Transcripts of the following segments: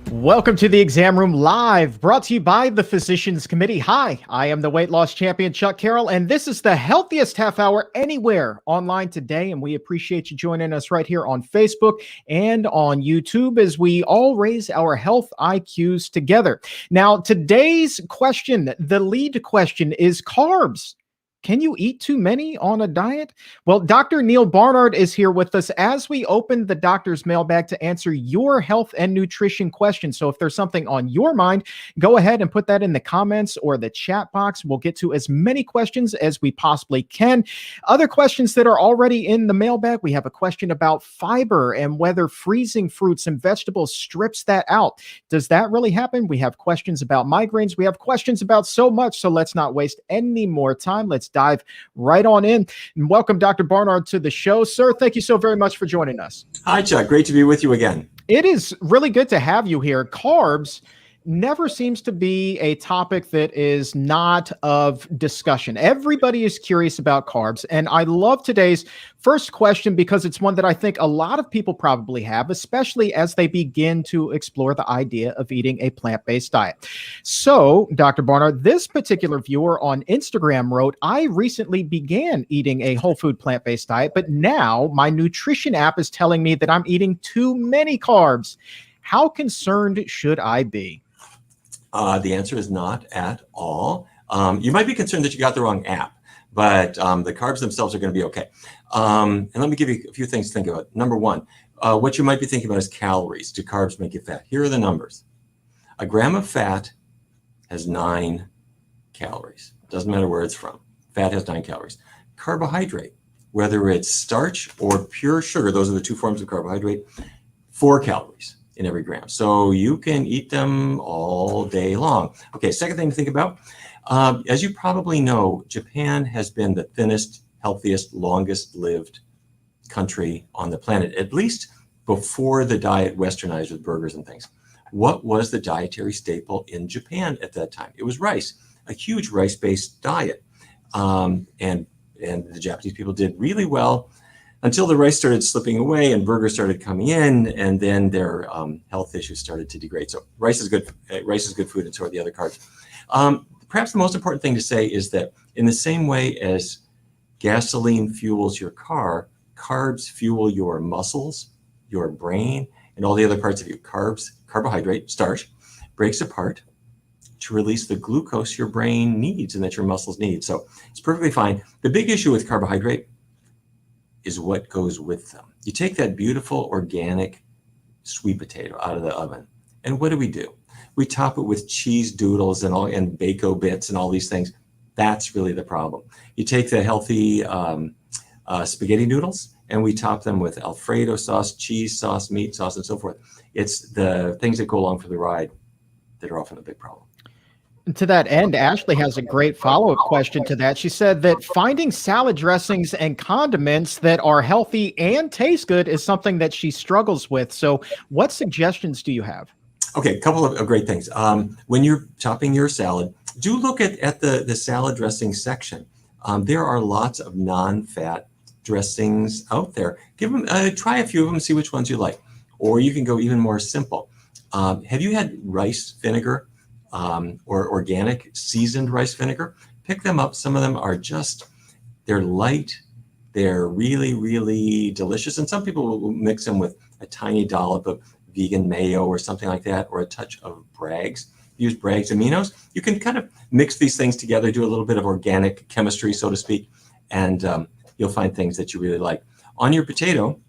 Welcome to the Exam Room Live, brought to you by the Physicians Committee. Hi, I am the weight loss champion, Chuck Carroll, and this is the healthiest half hour anywhere online today. And we appreciate you joining us right here on Facebook and on YouTube as we all raise our health IQs together. Now, today's question, the lead question, is carbs. Can you eat too many on a diet? Well, Dr. Neal Barnard is here with us as we open the doctor's mailbag to answer your health and nutrition questions. So if there's something on your mind, go ahead and put that in the comments or the chat box. We'll get to as many questions as we possibly can. Other questions that are already in the mailbag, we have a question about fiber and whether freezing fruits and vegetables strips that out. Does that really happen? We have questions about migraines. We have questions about so much. So let's not waste any more time. Let's dive right on in. And welcome, Dr. Barnard, to the show. Sir, thank you so very much for joining us. Hi, Chuck. Great to be with you again. It is really good to have you here. Carbs never seems to be a topic that is not of discussion. Everybody is curious about carbs. And I love today's first question because it's one that I think a lot of people probably have, especially as they begin to explore the idea of eating a plant-based diet. So, Dr. Barnard, this particular viewer on Instagram wrote, I recently began eating a whole food plant-based diet, but now my nutrition app is telling me that I'm eating too many carbs. How concerned should I be? The answer is not at all. You might be concerned that you got the wrong app, but the carbs themselves are going to be okay. And let me give you a few things to think about. Number one, what you might be thinking about is calories. Do carbs make you fat? Here are the numbers. A gram of fat has 9 calories. Doesn't matter where it's from. Fat has 9 calories. Carbohydrate, whether it's starch or pure sugar, those are the two forms of carbohydrate, 4 calories in every gram. So you can eat them all day long. Okay, second thing to think about, as you probably know, Japan has been the thinnest, healthiest, longest lived country on the planet, at least before the diet westernized with burgers and things. What was the dietary staple in Japan at that time? It was rice, a huge rice-based diet. And the Japanese people did really well until the rice started slipping away and burgers started coming in, and then their health issues started to degrade. So rice is good. Rice is good food, and so are the other carbs. Perhaps the most important thing to say is that in the same way as gasoline fuels your car, carbs fuel your muscles, your brain, and all the other parts of you. Carbohydrate, starch, breaks apart to release the glucose your brain needs and that your muscles need. So it's perfectly fine. The big issue with carbohydrate is what goes with them. You take that beautiful organic sweet potato out of the oven, and what do? We top it with cheese doodles and bacon bits and all these things. That's really the problem. You take the healthy spaghetti noodles, and we top them with Alfredo sauce, cheese sauce, meat sauce, and so forth. It's the things that go along for the ride that are often a big problem. To that end, Ashley has a great follow-up question to that. She said that finding salad dressings and condiments that are healthy and taste good is something that she struggles with. So what suggestions do you have? Okay, a couple of great things. When you're chopping your salad, do look at the salad dressing section. There are lots of non-fat dressings out there. Give them try a few of them, see which ones you like. Or you can go even more simple. Have you had rice vinegar? Or organic seasoned rice vinegar? Pick them up. Some of them are they're light, they're really, really delicious. And some people will mix them with a tiny dollop of vegan mayo or something like that, or a touch of Bragg's. Use Bragg's aminos. You can kind of mix these things together, do a little bit of organic chemistry, so to speak, and you'll find things that you really like. On your potato,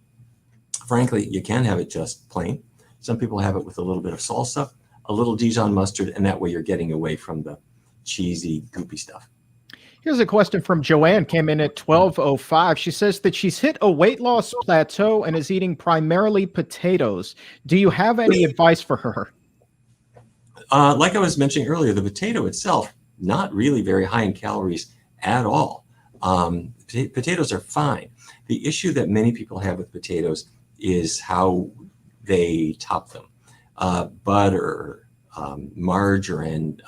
frankly, you can have it just plain. Some people have it with a little bit of salsa, a little Dijon mustard, and that way you're getting away from the cheesy, goopy stuff. Here's a question from Joanne, came in at 12:05. She says that she's hit a weight loss plateau and is eating primarily potatoes. Do you have any advice for her? Like I was mentioning earlier, the potato itself, not really very high in calories at all. Potatoes are fine. The issue that many people have with potatoes is how they top them. Butter, margarine,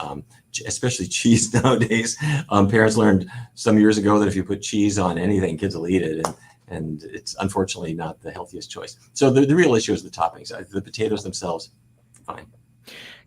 especially cheese nowadays. Parents learned some years ago that if you put cheese on anything, kids will eat it. And it's unfortunately not the healthiest choice. So the real issue is the toppings. The potatoes themselves, fine.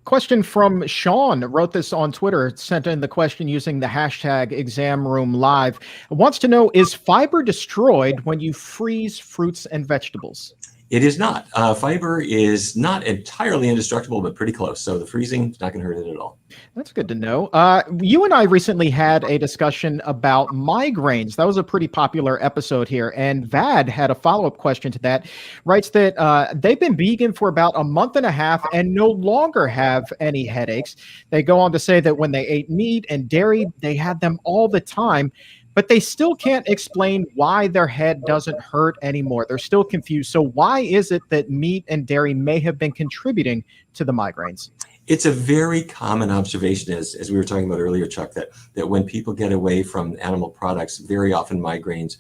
Question from Sean, wrote this on Twitter, sent in the question using the hashtag #ExamRoomLive. Wants to know, is fiber destroyed when you freeze fruits and vegetables? It is not. Fiber is not entirely indestructible, but pretty close. So the freezing is not going to hurt it at all. That's good to know. You and I recently had a discussion about migraines. That was a pretty popular episode here. And Vad had a follow-up question to that. Writes that they've been vegan for about a month and a half and no longer have any headaches. They go on to say that when they ate meat and dairy, they had them all the time. But they still can't explain why their head doesn't hurt anymore. They're still confused. So why is it that meat and dairy may have been contributing to the migraines? It's a very common observation, as we were talking about earlier, Chuck, that when people get away from animal products, very often migraines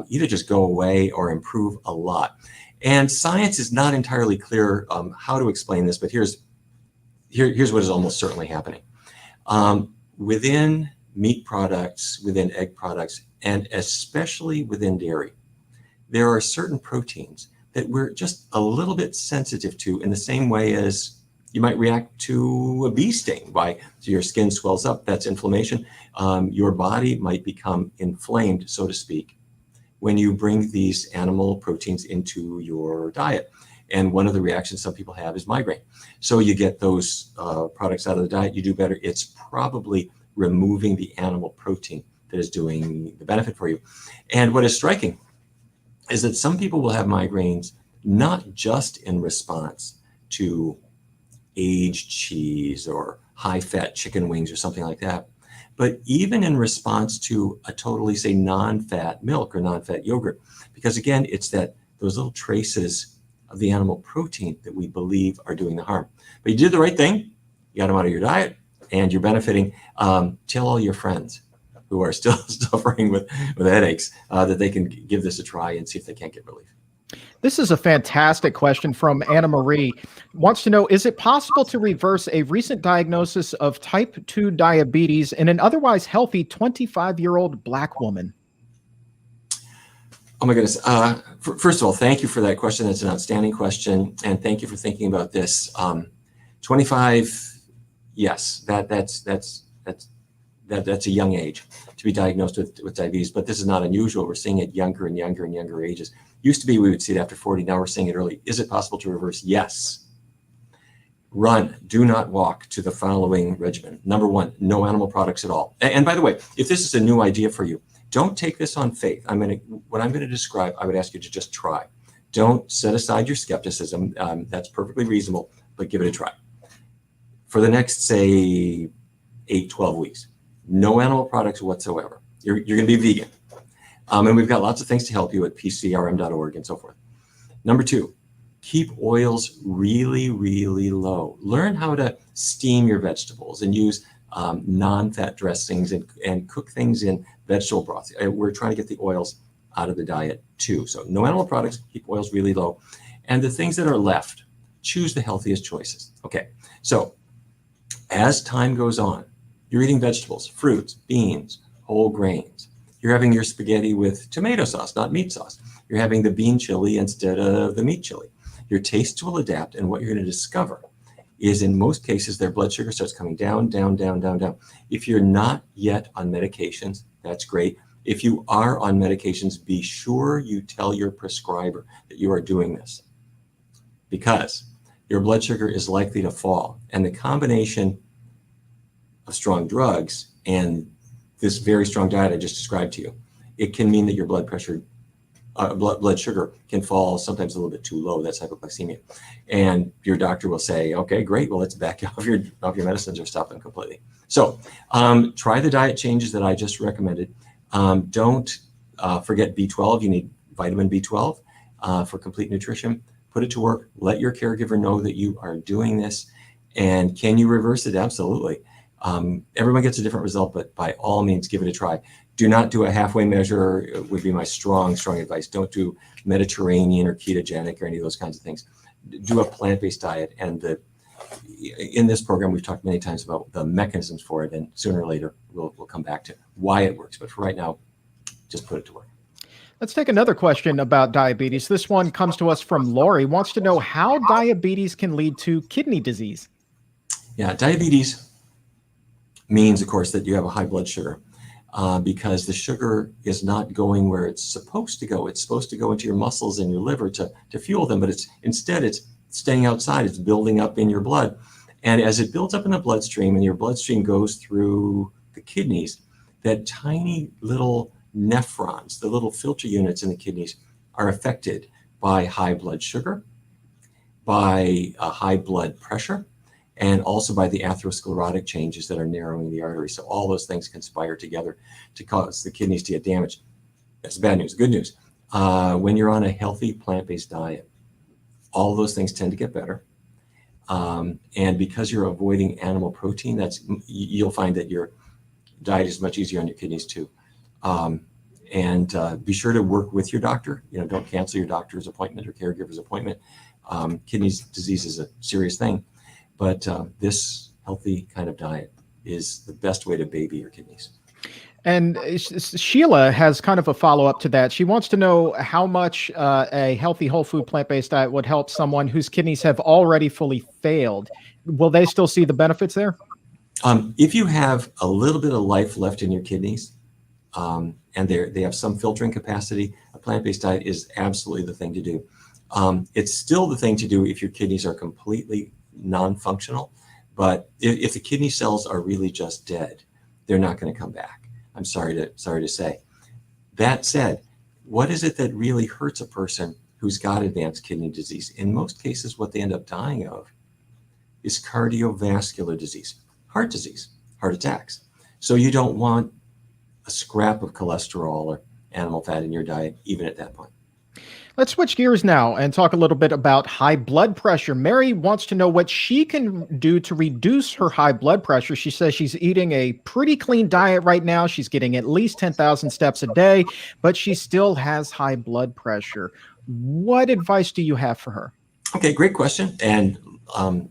either just go away or improve a lot. And science is not entirely clear how to explain this, but here's what is almost certainly happening. Within meat products, within egg products, and especially within dairy, there are certain proteins that we're just a little bit sensitive to in the same way as you might react to a bee sting. So your skin swells up, that's inflammation. Your body might become inflamed, so to speak, when you bring these animal proteins into your diet. And one of the reactions some people have is migraine. So you get those products out of the diet, you do better. It's probably removing the animal protein that is doing the benefit for you. And what is striking is that some people will have migraines not just in response to aged cheese or high-fat chicken wings or something like that, but even in response to a totally, say, non-fat milk or non-fat yogurt. Because again, it's those little traces of the animal protein that we believe are doing the harm. But you did the right thing. You got them out of your diet, and you're benefiting. Tell all your friends who are still suffering with headaches that they can give this a try and see if they can't get relief. This is a fantastic question from Anna Marie. Wants to know, is it possible to reverse a recent diagnosis of type 2 diabetes in an otherwise healthy 25-year-old Black woman? Oh my goodness. First of all, thank you for that question. That's an outstanding question. And thank you for thinking about this. 25, yes, that's a young age to be diagnosed with diabetes, but this is not unusual. We're seeing it younger and younger and younger ages. Used to be we would see it after 40. Now we're seeing it early. Is it possible to reverse? Yes. Run, do not walk to the following regimen. Number one, no animal products at all. And by the way, if this is a new idea for you, don't take this on faith. What I'm going to describe, I would ask you to just try. Don't set aside your skepticism. That's perfectly reasonable, but give it a try. For the next, say, 8-12 weeks, no animal products whatsoever. You're going to be vegan. And we've got lots of things to help you at pcrm.org and so forth. Number two, keep oils really, really low. Learn how to steam your vegetables and use non-fat dressings and cook things in vegetable broth. We're trying to get the oils out of the diet too. So no animal products, keep oils really low. And the things that are left, choose the healthiest choices. Okay, so as time goes on, you're eating vegetables, fruits, beans, whole grains. You're having your spaghetti with tomato sauce, not meat sauce. You're having the bean chili instead of the meat chili. Your tastes will adapt, and what you're going to discover is in most cases, their blood sugar starts coming down, down, down, down, down. If you're not yet on medications, that's great. If you are on medications, be sure you tell your prescriber that you are doing this, because your blood sugar is likely to fall. And the combination of strong drugs and this very strong diet I just described to you, it can mean that your blood pressure blood sugar can fall sometimes a little bit too low. That's hypoglycemia. And your doctor will say, okay, great. Well, let's back you off your medicines or stop them completely. So try the diet changes that I just recommended. Don't forget B12. You need vitamin B12 for complete nutrition. Put it to work. Let your caregiver know that you are doing this. And can you reverse it? Absolutely. Everyone gets a different result, but by all means, give it a try. Do not do a halfway measure. It would be my strong advice. Don't do Mediterranean or ketogenic or any of those kinds of things. Do a plant-based diet. And in this program, we've talked many times about the mechanisms for it, and sooner or later, we'll come back to why it works. But for right now, just put it to work. Let's take another question about diabetes. This one comes to us from Lori. Wants to know how diabetes can lead to kidney disease. Yeah, diabetes means, of course, that you have a high blood sugar because the sugar is not going where it's supposed to go. It's supposed to go into your muscles and your liver to fuel them, but instead it's staying outside. It's building up in your blood. And as it builds up in the bloodstream and your bloodstream goes through the kidneys, that tiny little nephrons, the little filter units in the kidneys, are affected by high blood sugar, by high blood pressure, and also by the atherosclerotic changes that are narrowing the artery. So all those things conspire together to cause the kidneys to get damaged. That's bad news. Good news. When you're on a healthy plant-based diet, all those things tend to get better. And because you're avoiding animal protein, you'll find that your diet is much easier on your kidneys too. And be sure to work with your doctor. Don't cancel your doctor's appointment or caregiver's appointment. Kidney disease is a serious thing. But this healthy kind of diet is the best way to baby your kidneys. And Sheila has kind of a follow-up to that. She wants to know how much a healthy whole food plant-based diet would help someone whose kidneys have already fully failed. Will they still see the benefits there? If you have a little bit of life left in your kidneys and they have some filtering capacity, a plant-based diet is absolutely the thing to do. It's still the thing to do if your kidneys are completely non-functional, but if the kidney cells are really just dead, they're not going to come back. I'm sorry to say. That said, what is it that really hurts a person who's got advanced kidney disease? In most cases, what they end up dying of is cardiovascular disease, heart disease, heart attacks. So you don't want a scrap of cholesterol or animal fat in your diet, even at that point. Let's switch gears now and talk a little bit about high blood pressure. Mary wants to know what she can do to reduce her high blood pressure. She says she's eating a pretty clean diet right now. She's getting at least 10,000 steps a day, but she still has high blood pressure. What advice do you have for her? Okay, great question. And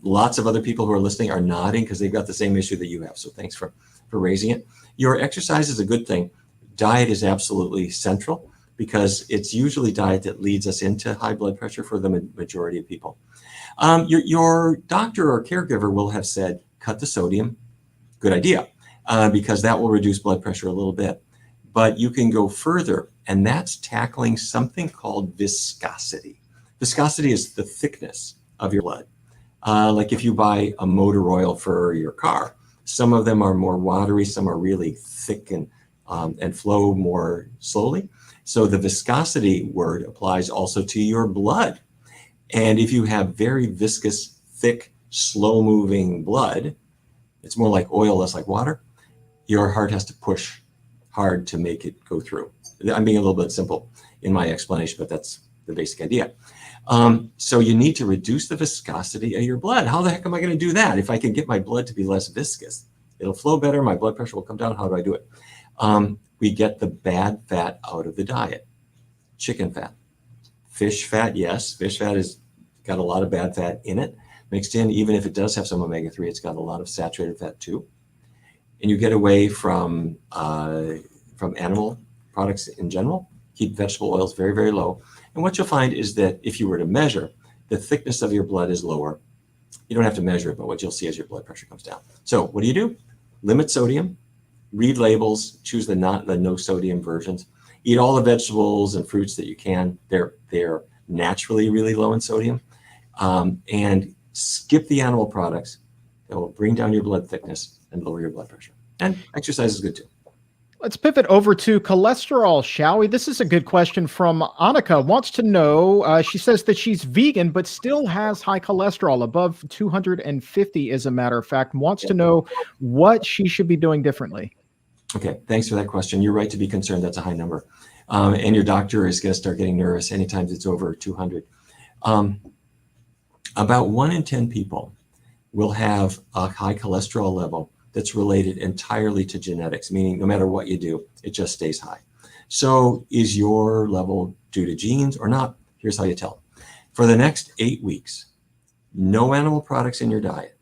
lots of other people who are listening are nodding because they've got the same issue that you have. So thanks for raising it. Your exercise is a good thing. Diet is absolutely central, because it's usually diet that leads us into high blood pressure for the majority of people. Your doctor or caregiver will have said, cut the sodium. Good idea, because that will reduce blood pressure a little bit. But you can go further, and that's tackling something called viscosity. Viscosity is the thickness of your blood. Like if you buy a motor oil for your car, some of them are more watery, some are really thick and flow more slowly. So the viscosity word applies also to your blood. And if you have very viscous, thick, slow-moving blood, it's more like oil, less like water, your heart has to push hard to make it go through. I'm being a little bit simple in my explanation, but that's the basic idea. So you need to reduce the viscosity of your blood. How the heck am I going to do that? If I can get my blood to be less viscous, it'll flow better, my blood pressure will come down. How do I do it? We get the bad fat out of the diet. Chicken fat, fish fat, yes, fish fat has got a lot of bad fat in it mixed in. Even if it does have some omega-3, it's got a lot of saturated fat too. And you get away from animal products in general. Keep vegetable oils very, very low. And what you'll find is that if you were to measure, the thickness of your blood is lower. You don't have to measure it, but what you'll see is your blood pressure comes down. So what do? Limit sodium. Read labels, choose the no sodium versions, eat all the vegetables and fruits that you can. They're naturally really low in sodium, and skip the animal products that will bring down your blood thickness and lower your blood pressure. And exercise is good too. Let's pivot over to cholesterol, shall we? This is a good question from Annika. Wants to know, she says that she's vegan, but still has high cholesterol, above 250, as a matter of fact. Wants to know what she should be doing differently. Okay, thanks for that question. You're right to be concerned. That's a high number. And your doctor is going to start getting nervous anytime it's over 200. About 1 in 10 people will have a high cholesterol level that's related entirely to genetics, meaning no matter what you do, it just stays high. So is your level due to genes or not? Here's how you tell. For the next 8 weeks, no animal products in your diet.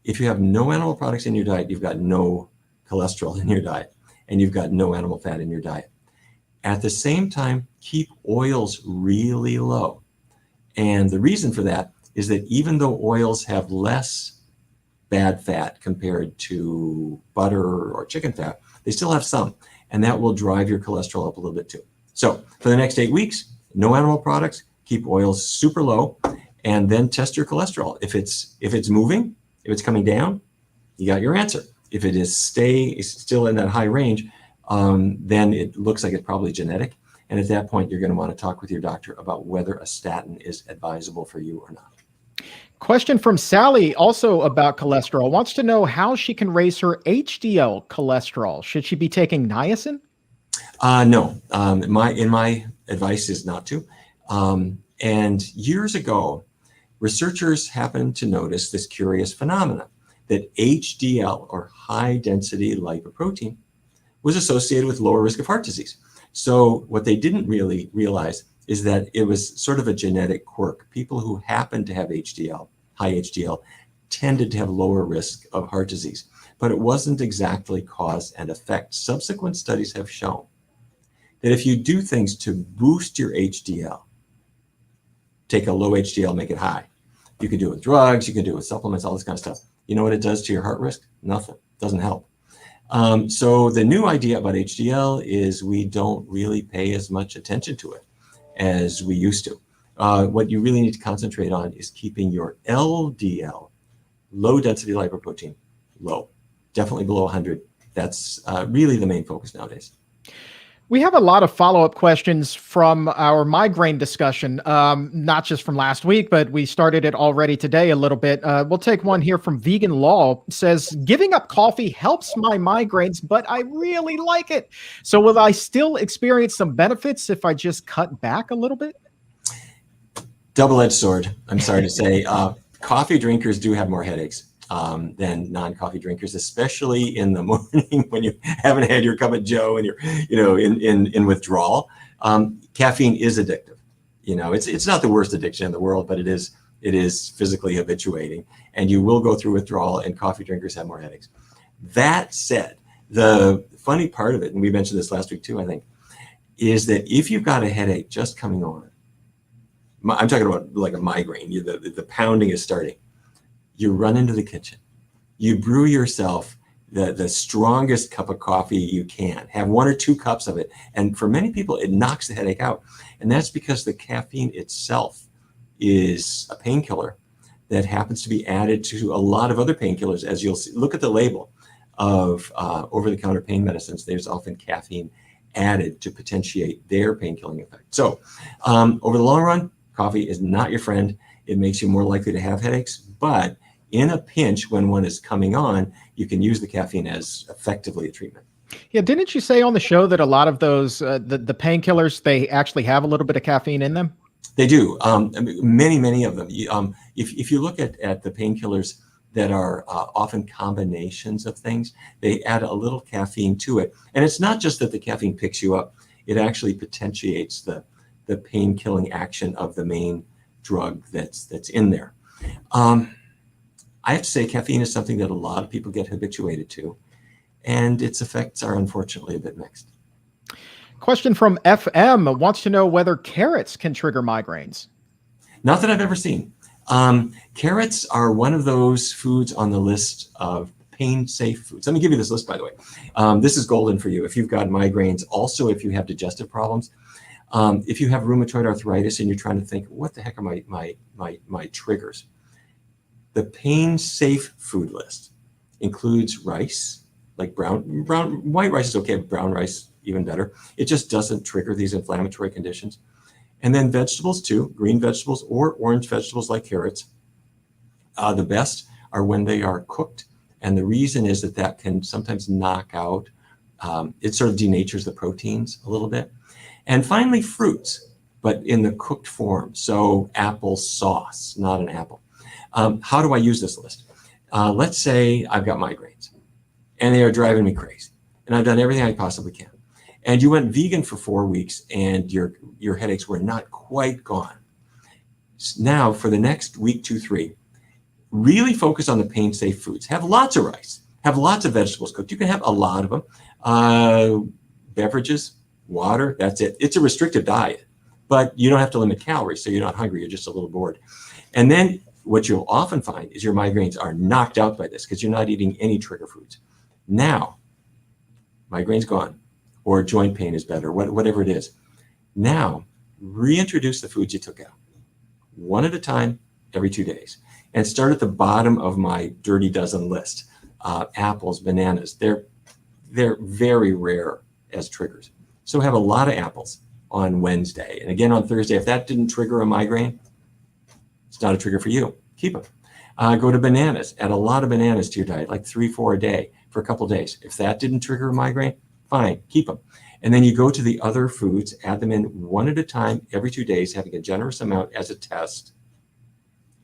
If you have no animal products in your diet, you've got no cholesterol in your diet, and you've got no animal fat in your diet. At the same time, keep oils really low. And the reason for that is that even though oils have less bad fat compared to butter or chicken fat, they still have some, and that will drive your cholesterol up a little bit too. So for the next 8 weeks, no animal products, keep oils super low, and then test your cholesterol. If it's moving, if it's coming down, you got your answer. If it is still in that high range, then it looks like it's probably genetic. And at that point, you're going to want to talk with your doctor about whether a statin is advisable for you or not. Question from Sally, also about cholesterol. Wants to know how she can raise her HDL cholesterol. Should she be taking niacin? No. My advice is not to. And years ago, researchers happened to notice this curious phenomenon that HDL, or high density lipoprotein, was associated with lower risk of heart disease. So what they didn't really realize is that it was sort of a genetic quirk. People who happened to have HDL, high HDL, tended to have lower risk of heart disease, but it wasn't exactly cause and effect. Subsequent studies have shown that if you do things to boost your HDL, take a low HDL, make it high. You can do it with drugs, you can do it with supplements, all this kind of stuff. You know what it does to your heart risk? Nothing. Doesn't help. So the new idea about HDL is we don't really pay as much attention to it as we used to. What you really need to concentrate on is keeping your LDL, low density lipoprotein, low, definitely below 100. That's really the main focus nowadays. We have a lot of follow-up questions from our migraine discussion, not just from last week, but we started it already today a little bit. We'll take one here from Vegan Law. It says, giving up coffee helps my migraines, but I really like it. So will I still experience some benefits if I just cut back a little bit? Double-edged sword, I'm sorry to say. Coffee drinkers do have more headaches than non-coffee drinkers, especially in the morning when you haven't had your cup of joe and you're, in withdrawal. Caffeine is addictive. It's not the worst addiction in the world, but it is physically habituating, and you will go through withdrawal, and coffee drinkers have more headaches. That said, the funny part of it, and we mentioned this last week too, I think, is that if you've got a headache just coming on, I'm talking about like a migraine, the pounding is starting, you run into the kitchen, you brew yourself the strongest cup of coffee you can, have 1 or 2 cups of it. And for many people, it knocks the headache out. And that's because the caffeine itself is a painkiller that happens to be added to a lot of other painkillers. As you'll see, look at the label of over-the-counter pain medicines. There's often caffeine added to potentiate their painkilling effect. So over the long run, coffee is not your friend. It makes you more likely to have headaches, but in a pinch, when one is coming on, you can use the caffeine as effectively a treatment. Yeah, didn't you say on the show that a lot of those, the painkillers, they actually have a little bit of caffeine in them? They do. Many of them. If you look at the painkillers that are often combinations of things, they add a little caffeine to it. And it's not just that the caffeine picks you up, it actually potentiates the pain-killing action of the main drug that's in there. I have to say caffeine is something that a lot of people get habituated to, and its effects are unfortunately a bit mixed. Question from FM wants to know whether carrots can trigger migraines. Not that I've ever seen. Carrots are one of those foods on the list of pain-safe foods. Let me give you this list, by the way. This is golden for you if you've got migraines. Also, if you have digestive problems. If you have rheumatoid arthritis and you're trying to think, what the heck are my triggers? The pain-safe food list includes rice, like white rice is okay, but brown rice even better. It just doesn't trigger these inflammatory conditions. And then vegetables too, green vegetables or orange vegetables like carrots. The best are when they are cooked. And the reason is that can sometimes knock out, it sort of denatures the proteins a little bit. And finally, fruits, but in the cooked form. So apple sauce, not an apple. How do I use this list? Let's say I've got migraines and they are driving me crazy. And I've done everything I possibly can. And you went vegan for 4 weeks and your headaches were not quite gone. Now for the next week, 2, 3, really focus on the pain-safe foods. Have lots of rice. Have lots of vegetables cooked. You can have a lot of them. Beverages, water, that's it. It's a restrictive diet, but you don't have to limit calories, so you're not hungry. You're just a little bored. And then what you'll often find is your migraines are knocked out by this because you're not eating any trigger foods. Now, migraine's gone, or joint pain is better, whatever it is. Now, reintroduce the foods you took out, one at a time, every 2 days. And start at the bottom of my dirty dozen list. Apples, bananas, they're very rare as triggers. So have a lot of apples on Wednesday. And again on Thursday, if that didn't trigger a migraine, it's not a trigger for you. Keep them. Go to bananas. Add a lot of bananas to your diet, like 3, 4 a day for a couple days. If that didn't trigger a migraine, fine, keep them. And then you go to the other foods, add them in one at a time every 2 days, having a generous amount as a test.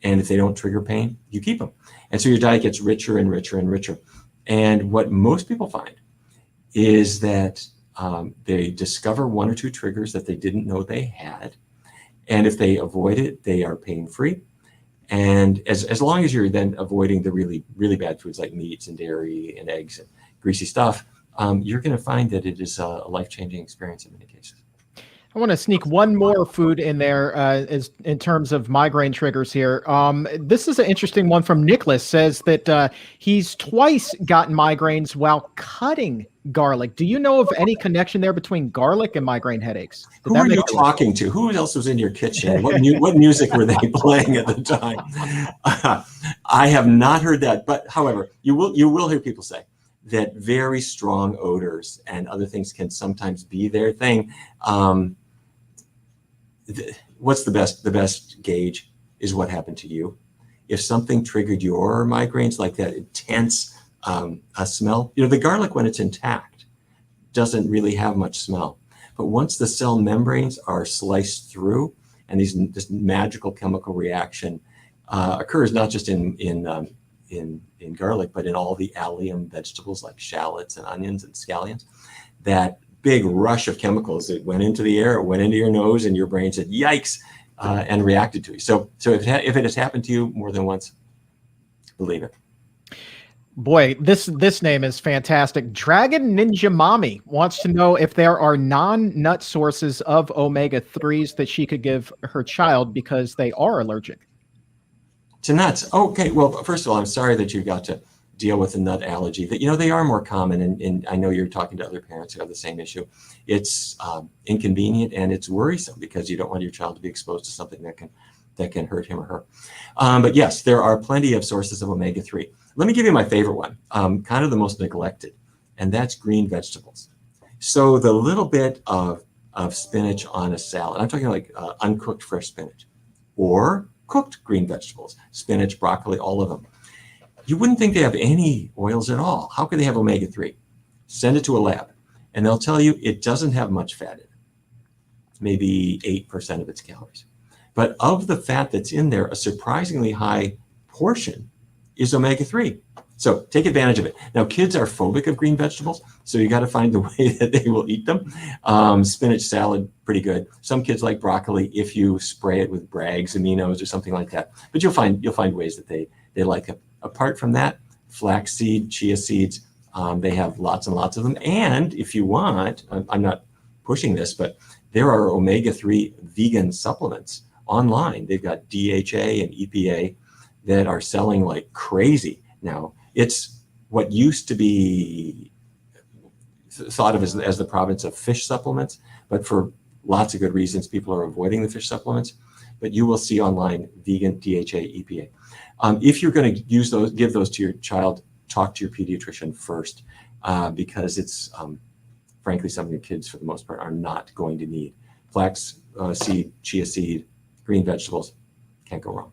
And if they don't trigger pain, you keep them. And so your diet gets richer and richer and richer. And what most people find is that they discover 1 or 2 triggers that they didn't know they had. And if they avoid it, they are pain-free. And as long as you're then avoiding the really, really bad foods like meats and dairy and eggs and greasy stuff, you're going to find that it is a life-changing experience in many cases. I want to sneak one more food in there as in terms of migraine triggers here. This is an interesting one from Nicholas. Says that he's twice gotten migraines while cutting garlic. Do you know of any connection there between garlic and migraine headaches? Who are you talking to? Who else was in your kitchen? What music were they playing at the time? I have not heard that. But however, you will hear people say that very strong odors and other things can sometimes be their thing. What's the best gauge is what happened to you. If something triggered your migraines, like that intense smell, the garlic when it's intact doesn't really have much smell. But once the cell membranes are sliced through and this magical chemical reaction occurs not just in garlic, but in all the allium vegetables like shallots and onions and scallions, that big rush of chemicals that went into the air, it went into your nose, and your brain said, yikes, and reacted to it. So if it has happened to you more than once, believe it. Boy, this name is fantastic. Dragon Ninja Mommy wants to know if there are non-nut sources of omega-3s that she could give her child because they are allergic. To nuts. Okay, well, first of all, I'm sorry that you got to deal with a nut allergy. That they are more common, and I know you're talking to other parents who have the same issue. It's inconvenient and it's worrisome because you don't want your child to be exposed to something that can hurt him or her. But yes, there are plenty of sources of omega-3. Let me give you my favorite one, kind of the most neglected, and that's green vegetables. So the little bit of spinach on a salad, I'm talking like uncooked fresh spinach, or cooked green vegetables, spinach, broccoli, all of them. You wouldn't think they have any oils at all. How could they have omega-3? Send it to a lab, and they'll tell you it doesn't have much fat in it, maybe 8% of its calories. But of the fat that's in there, a surprisingly high portion is omega-3. So take advantage of it. Now, kids are phobic of green vegetables, so you got to find the way that they will eat them. Spinach salad, pretty good. Some kids like broccoli if you spray it with Bragg's aminos or something like that. But you'll find ways that they like it. Apart from that, flaxseed, chia seeds, they have lots and lots of them. And if you want, I'm not pushing this, but there are omega-3 vegan supplements online. They've got DHA and EPA that are selling like crazy now. It's what used to be thought of as the province of fish supplements, but for lots of good reasons, people are avoiding the fish supplements. But you will see online vegan, DHA, EPA. If you're going to use those, give those to your child, talk to your pediatrician first. because it's frankly something that kids, for the most part, are not going to need. Flax seed, chia seed, green vegetables, can't go wrong.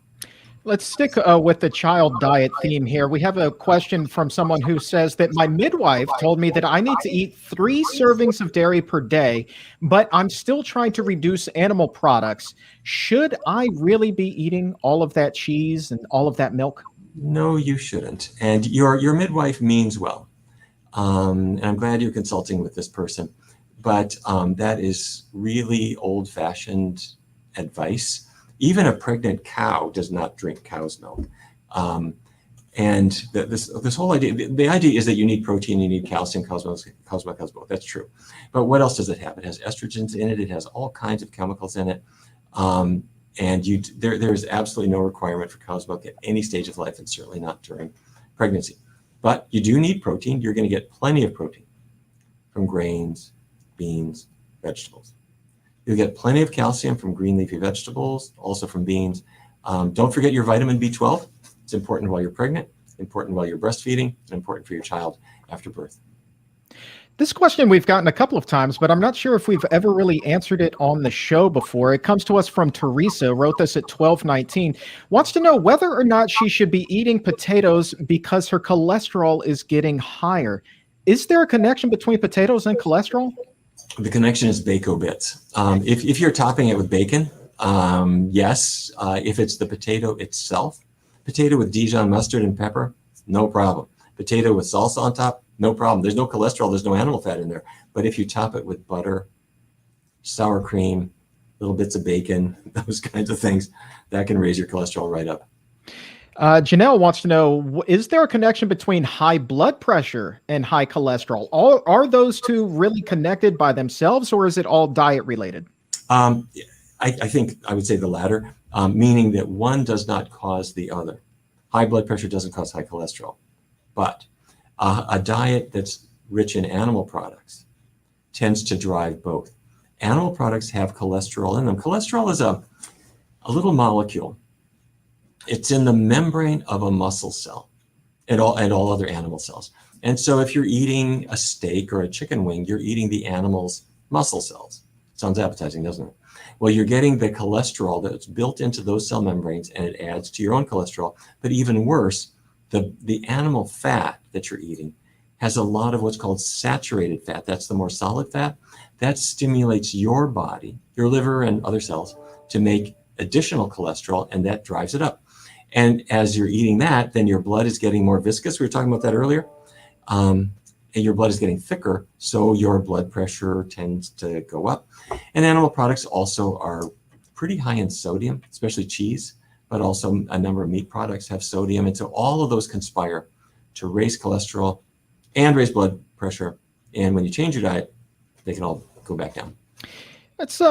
Let's stick with the child diet theme here. We have a question from someone who says that my midwife told me that I need to eat 3 servings of dairy per day, but I'm still trying to reduce animal products. Should I really be eating all of that cheese and all of that milk? No, you shouldn't. And your midwife means well. And I'm glad you're consulting with this person, but that is really old-fashioned advice. Even a pregnant cow does not drink cow's milk. And this whole idea, the idea is that you need protein, you need calcium, cow's milk has both. That's true. But what else does it have? It has estrogens in it. It has all kinds of chemicals in it. And there is absolutely no requirement for cow's milk at any stage of life, and certainly not during pregnancy. But you do need protein. You're going to get plenty of protein from grains, beans, vegetables. You'll get plenty of calcium from green leafy vegetables, also from beans. Don't forget your vitamin B12. It's important while you're pregnant, important while you're breastfeeding, and important for your child after birth. This question we've gotten a couple of times, but I'm not sure if we've ever really answered it on the show before. It comes to us from Teresa, wrote this at 1219, wants to know whether or not she should be eating potatoes because her cholesterol is getting higher. Is there a connection between potatoes and cholesterol? The connection is Bacon bits. If you're topping it with bacon, yes. If it's the potato itself, potato with Dijon mustard and pepper, no problem. Potato with salsa on top, no problem. There's no cholesterol, there's no animal fat in there. But if you top it with butter, sour cream, little bits of bacon, those kinds of things, that can raise your cholesterol right up. Janelle wants to know, is there a connection between high blood pressure and high cholesterol? Are those two really connected by themselves, or is it all diet related? I think I would say the latter, meaning that one does not cause the other. High blood pressure doesn't cause high cholesterol, but a diet that's rich in animal products tends to drive both. Animal products have cholesterol in them. Cholesterol is a little molecule. It's in the membrane of a muscle cell and all other animal cells. And so if you're eating a steak or a chicken wing, you're eating the animal's muscle cells. Sounds appetizing, doesn't it? Well, you're getting the cholesterol that's built into those cell membranes, and it adds to your own cholesterol. But even worse, the animal fat that you're eating has a lot of what's called saturated fat. That's the more solid fat. That stimulates your body, your liver and other cells, to make additional cholesterol, and that drives it up. And as you're eating that, then your blood is getting more viscous. We were talking about that earlier. And your blood is getting thicker, so your blood pressure tends to go up. And animal products also are pretty high in sodium, especially cheese, but also a number of meat products have sodium. And so all of those conspire to raise cholesterol and raise blood pressure. And when you change your diet, they can all go back down. Let's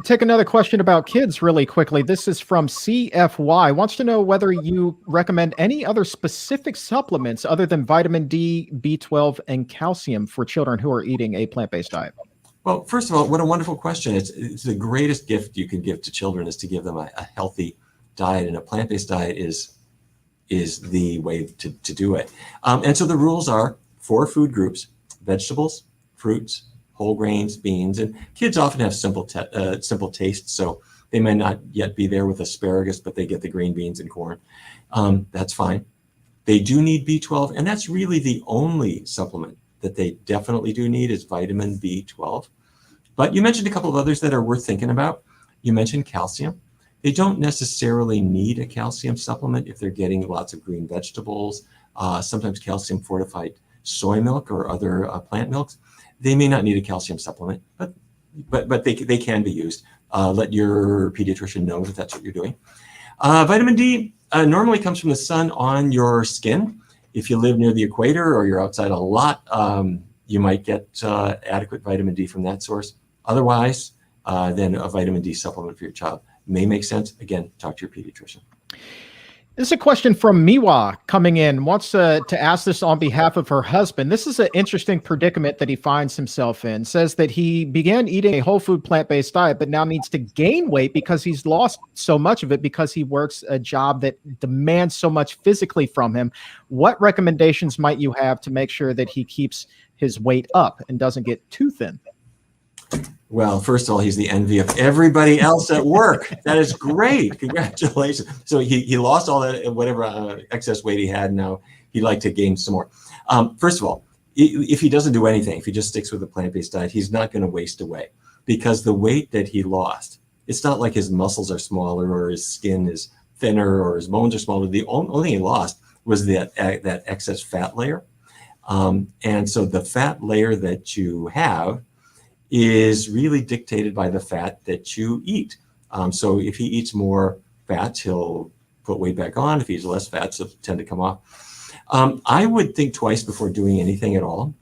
take another question about kids really quickly. This is from CFY. Wants to know whether you recommend any other specific supplements other than vitamin D, B12, and calcium for children who are eating a plant-based diet. Well, first of all, what a wonderful question. It's the greatest gift you can give to children is to give them a healthy diet, and a plant-based diet is the way to do it. And so the rules are 4 food groups: vegetables, fruits, whole grains, beans, and kids often have simple tastes, so they may not yet be there with asparagus, but they get the green beans and corn. That's fine. They do need B12, and that's really the only supplement that they definitely do need is vitamin B12. But you mentioned a couple of others that are worth thinking about. You mentioned calcium. They don't necessarily need a calcium supplement if they're getting lots of green vegetables, sometimes calcium fortified soy milk or other plant milks. They may not need a calcium supplement, but they can be used. Let your pediatrician know that that's what you're doing. Vitamin D normally comes from the sun on your skin. If you live near the equator or you're outside a lot, you might get adequate vitamin D from that source. Otherwise, then a vitamin D supplement for your child may make sense. Again, talk to your pediatrician. This is a question from Miwa coming in, wants to ask this on behalf of her husband. This is an interesting predicament that he finds himself in. Says that he began eating a whole food plant-based diet, but now needs to gain weight because he's lost so much of it because he works a job that demands so much physically from him. What recommendations might you have to make sure that he keeps his weight up and doesn't get too thin? Well, first of all, he's the envy of everybody else at work. That is great. Congratulations. So he lost all that, whatever excess weight he had. Now he'd like to gain some more. First of all, if he doesn't do anything, if he just sticks with a plant-based diet, he's not going to waste away, because the weight that he lost, it's not like his muscles are smaller or his skin is thinner or his bones are smaller. The only thing he lost was that excess fat layer. And so the fat layer that you have is really dictated by the fat that you eat. So if he eats more fats, he'll put weight back on. If he eats less fats, it'll tend to come off. I would think twice before doing anything at all.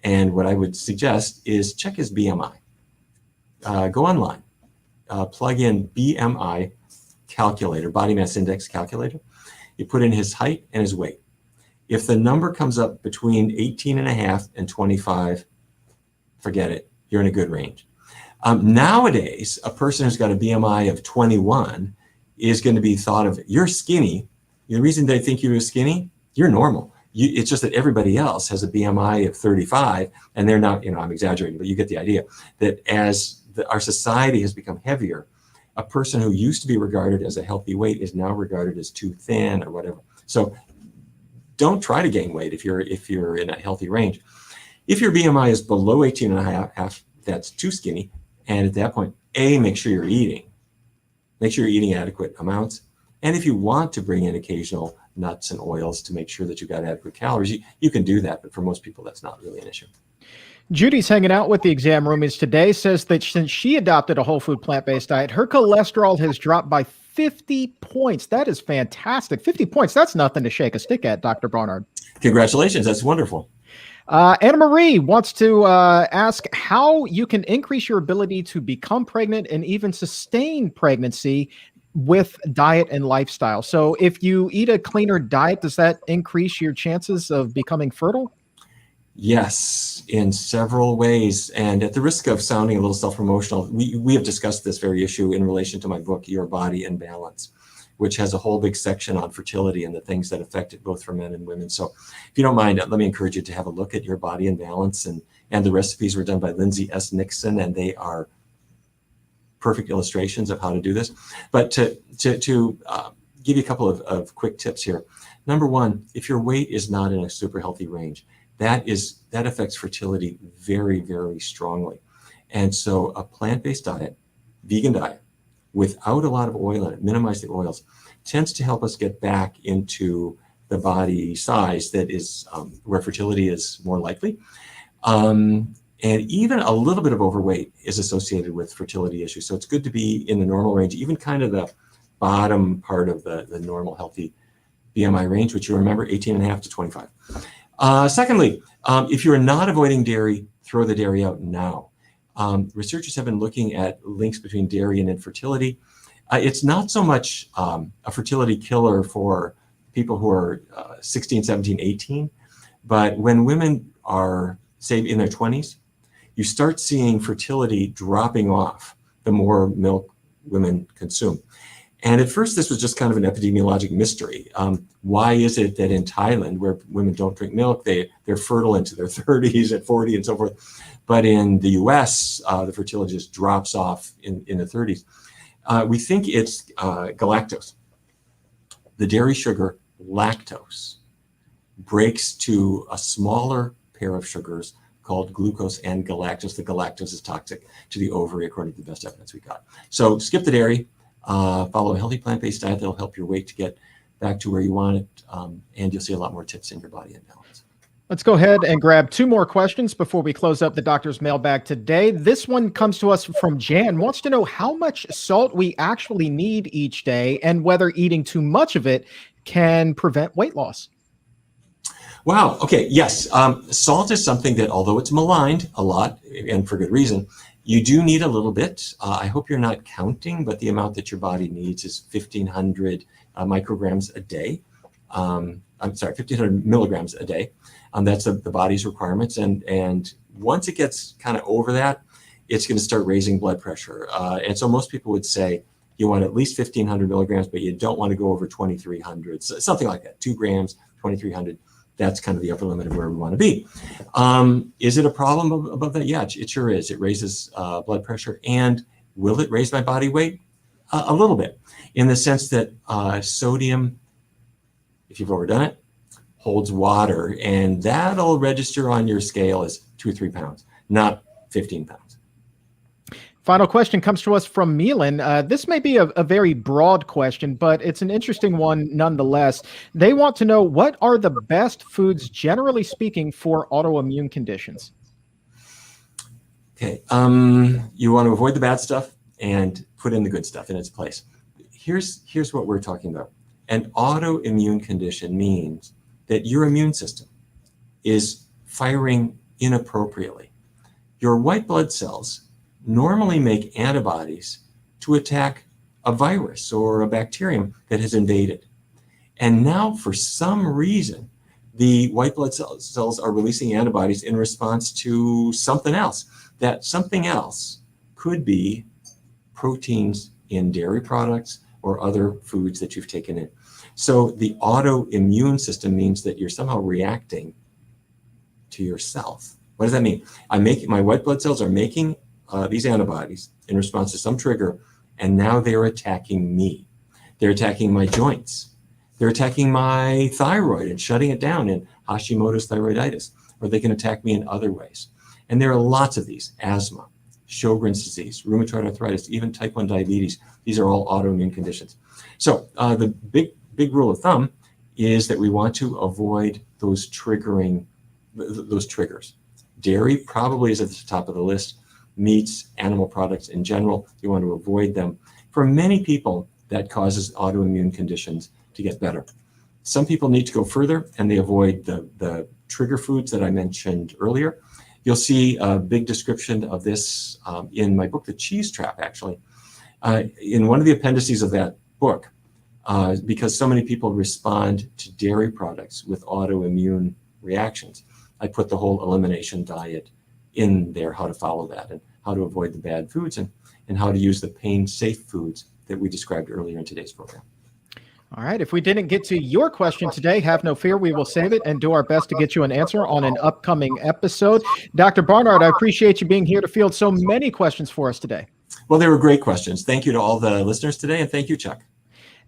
And what I would suggest is check his BMI. Go online, plug in BMI calculator, body mass index calculator. You put in his height and his weight. If the number comes up between 18.5 and 25, forget it. You're in a good range. Nowadays, a person who's got a BMI of 21 is going to be thought of, you're skinny. The reason they think you're skinny, you're normal. It's just that everybody else has a BMI of 35, and they're not, I'm exaggerating, but you get the idea that as our society has become heavier, a person who used to be regarded as a healthy weight is now regarded as too thin or whatever. So don't try to gain weight if you're in a healthy range. If your BMI is below 18.5, that's too skinny. And at that point, make sure you're eating. Make sure you're eating adequate amounts. And if you want to bring in occasional nuts and oils to make sure that you've got adequate calories, you can do that. But for most people, that's not really an issue. Judy's hanging out with the exam roomies today, says that since she adopted a whole food plant-based diet, her cholesterol has dropped by 50 points. That is fantastic. 50 points. That's nothing to shake a stick at, Dr. Barnard. Congratulations. That's wonderful. Anna Marie wants to ask how you can increase your ability to become pregnant and even sustain pregnancy with diet and lifestyle. So if you eat a cleaner diet, does that increase your chances of becoming fertile? Yes, in several ways. And at the risk of sounding a little self-promotional, we have discussed this very issue in relation to my book, Your Body in Balance, which has a whole big section on fertility and the things that affect it both for men and women. So if you don't mind, let me encourage you to have a look at Your Body in Balance. And the recipes were done by Lindsay S. Nixon, and they are perfect illustrations of how to do this. But to give you a couple of quick tips here. Number one, if your weight is not in a super healthy range, that affects fertility very, very strongly. And so a plant-based diet, vegan diet, without a lot of oil in it, minimize the oils, tends to help us get back into the body size that is where fertility is more likely. And even a little bit of overweight is associated with fertility issues. So it's good to be in the normal range, even kind of the bottom part of the normal healthy BMI range, which you remember, 18.5 to 25. Secondly, if you're not avoiding dairy, throw the dairy out now. Researchers have been looking at links between dairy and infertility. It's not so much a fertility killer for people who are 16, 17, 18, but when women are, say, in their 20s, you start seeing fertility dropping off the more milk women consume. And at first, this was just kind of an epidemiologic mystery. Why is it that in Thailand, where women don't drink milk, they're fertile into their 30s, at 40, and so forth, but in the US, the fertility just drops off in the 30s? We think it's galactose. The dairy sugar, lactose, breaks to a smaller pair of sugars called glucose and galactose. The galactose is toxic to the ovary, according to the best evidence we got. So skip the dairy. Follow a healthy plant-based diet that'll help your weight to get back to where you want it, and you'll see a lot more tips in Your Body in Balance. Let's go ahead and grab two more questions before we close up the doctor's mailbag today. This one comes to us from Jan, wants to know how much salt we actually need each day and whether eating too much of it can prevent weight loss. Wow. Okay. Yes. Salt is something that, although it's maligned a lot, and for good reason, you do need a little bit. I hope you're not counting, but the amount that your body needs is 1,500 micrograms a day. 1,500 milligrams a day. That's the body's requirements. And once it gets kind of over that, it's going to start raising blood pressure. And so most people would say you want at least 1,500 milligrams, but you don't want to go over 2,300, something like that. 2 grams, 2,300 That's kind of the upper limit of where we want to be. Is it a problem above that? Yeah, it sure is. It raises blood pressure. And will it raise my body weight? A little bit, in the sense that sodium, if you've overdone it, holds water, and that'll register on your scale as 2 or 3 pounds, not 15 pounds. Final question comes to us from Milan. This may be a very broad question, but it's an interesting one nonetheless. They want to know, what are the best foods, generally speaking, for autoimmune conditions? Okay, you want to avoid the bad stuff and put in the good stuff in its place. Here's what we're talking about. An autoimmune condition means that your immune system is firing inappropriately. Your white blood cells normally make antibodies to attack a virus or a bacterium that has invaded. And now, for some reason, the white blood cells are releasing antibodies in response to something else. That something else could be proteins in dairy products or other foods that you've taken in. So the autoimmune system means that you're somehow reacting to yourself. What does that mean? My white blood cells are making these antibodies in response to some trigger, and now they're attacking me. They're attacking my joints. They're attacking my thyroid and shutting it down in Hashimoto's thyroiditis, or they can attack me in other ways. And there are lots of these: asthma, Sjogren's disease, rheumatoid arthritis, even type 1 diabetes. These are all autoimmune conditions. So the big rule of thumb is that we want to avoid those triggers. Dairy probably is at the top of the list. Meats, animal products in general, you want to avoid them. For many people, that causes autoimmune conditions to get better. Some people need to go further, and they avoid the trigger foods that I mentioned earlier. You'll see a big description of this in my book, The Cheese Trap, actually. In one of the appendices of that book, because so many people respond to dairy products with autoimmune reactions, I put the whole elimination diet in there, how to follow that and how to avoid the bad foods, and how to use the pain-safe foods that we described earlier in today's program. All right. If we didn't get to your question today, have no fear. We will save it and do our best to get you an answer on an upcoming episode. Dr. Barnard, I appreciate you being here to field so many questions for us today. Well, they were great questions. Thank you to all the listeners today, and thank you, Chuck.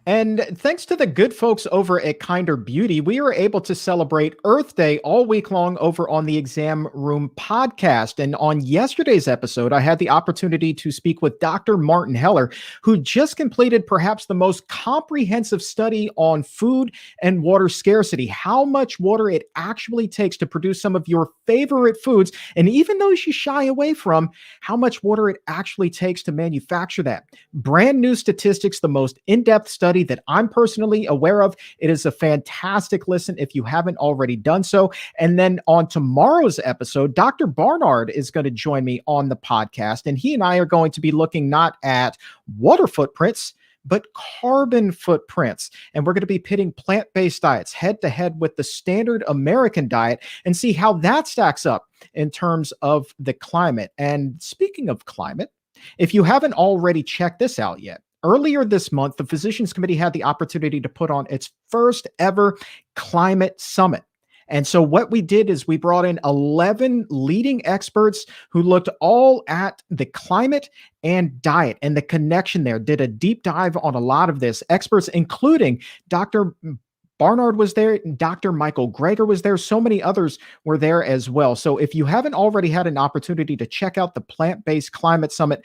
And thanks to the good folks over at Kinder Beauty, we are able to celebrate Earth Day all week long over on the Exam Room podcast. And on yesterday's episode, I had the opportunity to speak with Dr. Martin Heller, who just completed perhaps the most comprehensive study on food and water scarcity, how much water it actually takes to produce some of your favorite foods. And even those you shy away from, how much water it actually takes to manufacture that. Brand new statistics, the most in-depth study that I'm personally aware of. It is a fantastic listen if you haven't already done so. And then on tomorrow's episode, Dr. Barnard is going to join me on the podcast, and he and I are going to be looking not at water footprints, but carbon footprints. And we're going to be pitting plant-based diets head to head with the standard American diet and see how that stacks up in terms of the climate. And speaking of climate, if you haven't already checked this out yet, earlier this month, the Physicians Committee had the opportunity to put on its first ever climate summit. And so what we did is we brought in 11 leading experts who looked all at the climate and diet and the connection there, did a deep dive on a lot of this. Experts, including Dr. Barnard was there, Dr. Michael Greger was there, so many others were there as well. So if you haven't already had an opportunity to check out the Plant-Based Climate Summit,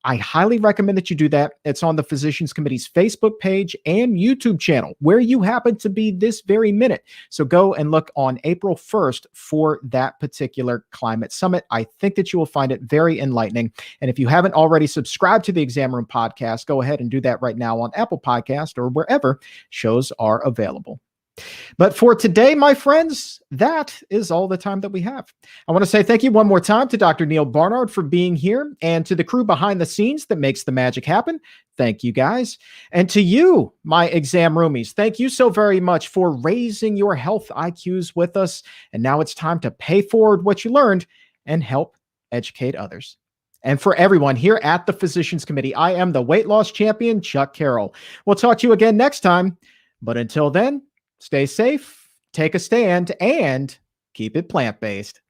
I highly recommend that you do that. It's on the Physicians Committee's Facebook page and YouTube channel, where you happen to be this very minute. So go and look on April 1st for that particular climate summit. I think that you will find it very enlightening. And if you haven't already subscribed to the Exam Room podcast, go ahead and do that right now on Apple Podcast or wherever shows are available. But for today, my friends, that is all the time that we have. I want to say thank you one more time to Dr. Neal Barnard for being here, and to the crew behind the scenes that makes the magic happen. Thank you, guys. And to you, my exam roomies, thank you so very much for raising your health IQs with us. And now it's time to pay forward what you learned and help educate others. And for everyone here at the Physicians Committee, I am the weight loss champion, Chuck Carroll. We'll talk to you again next time. But until then, stay safe, take a stand, and keep it plant-based.